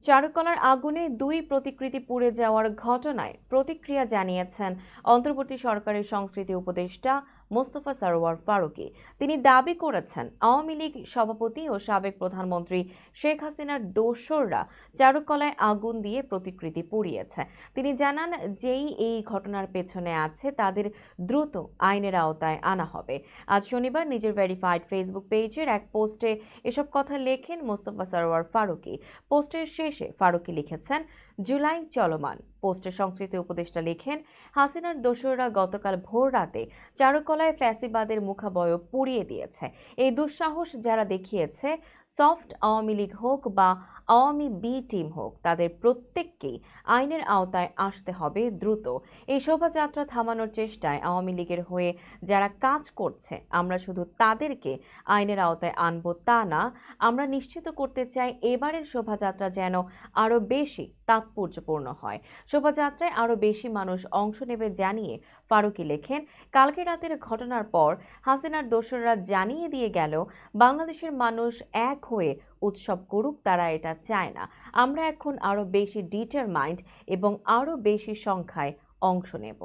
চারুকলার আগুনে দুই প্রতিকৃতি পুড়ে যাওয়ার ঘটনায় প্রতিক্রিয়া জানিয়েছেন অন্তর্বর্তী সরকারের সংস্কৃতি উপদেষ্টা মোস্তফা সরোয়ার ফারুকী। তিনি দাবি করেছেন, আওয়ামী লীগ সভাপতি ও সাবেক প্রধানমন্ত্রী শেখ হাসিনার দোসররা চারুকলায় আগুন দিয়ে প্রতিকৃতি পুড়িয়েছে। তিনি জানান, যেই এই ঘটনার পেছনে আছে তাদের দ্রুত আইনের আওতায় আনা হবে। আজ শনিবার নিজের ভেরিফাইড ফেসবুক পেজের এক পোস্টে এসব কথা লেখেন মোস্তফা সরোয়ার ফারুকী। পোস্টের শেষে ফারুকী লিখেছেন, জুলাই চলমান। পোস্টের সংস্কৃতি উপদেষ্টা লিখেন, হাসিনার দোসররা গতকাল ভোর রাতে চারুকলায় ফ্যাসিবাদের মুখাবয়ব পুড়িয়ে দিয়েছে। এই দুঃসাহস যারা দেখিয়েছে, সফট আওয়ামী লীগ হোক বা আওয়ামী বি টিম হোক, তাদের প্রত্যেককেই আইনের আওতায় আসতে হবে দ্রুত। এই শোভাযাত্রা থামানোর চেষ্টায় আওয়ামী লীগের হয়ে যারা কাজ করছে, আমরা শুধু তাদেরকে আইনের আওতায় আনবো তা না, আমরা নিশ্চিত করতে চাই এবারের শোভাযাত্রা যেন আরও বেশি তাৎপর্যপূর্ণ হয়। শোভাযাত্রায় আরও বেশি মানুষ অংশ নেবে জানিয়ে ফারুকী লেখেন, কালকে রাতের ঘটনার পর হাসিনার দোসররা জানিয়ে দিয়ে গেল, বাংলাদেশের মানুষ এক হয়ে উৎসব করুক, তারা এটা চায় না। আমরা এখন আরও বেশি ডিটারমাইন্ড এবং আরও বেশি সংখ্যায় অংশ নেব।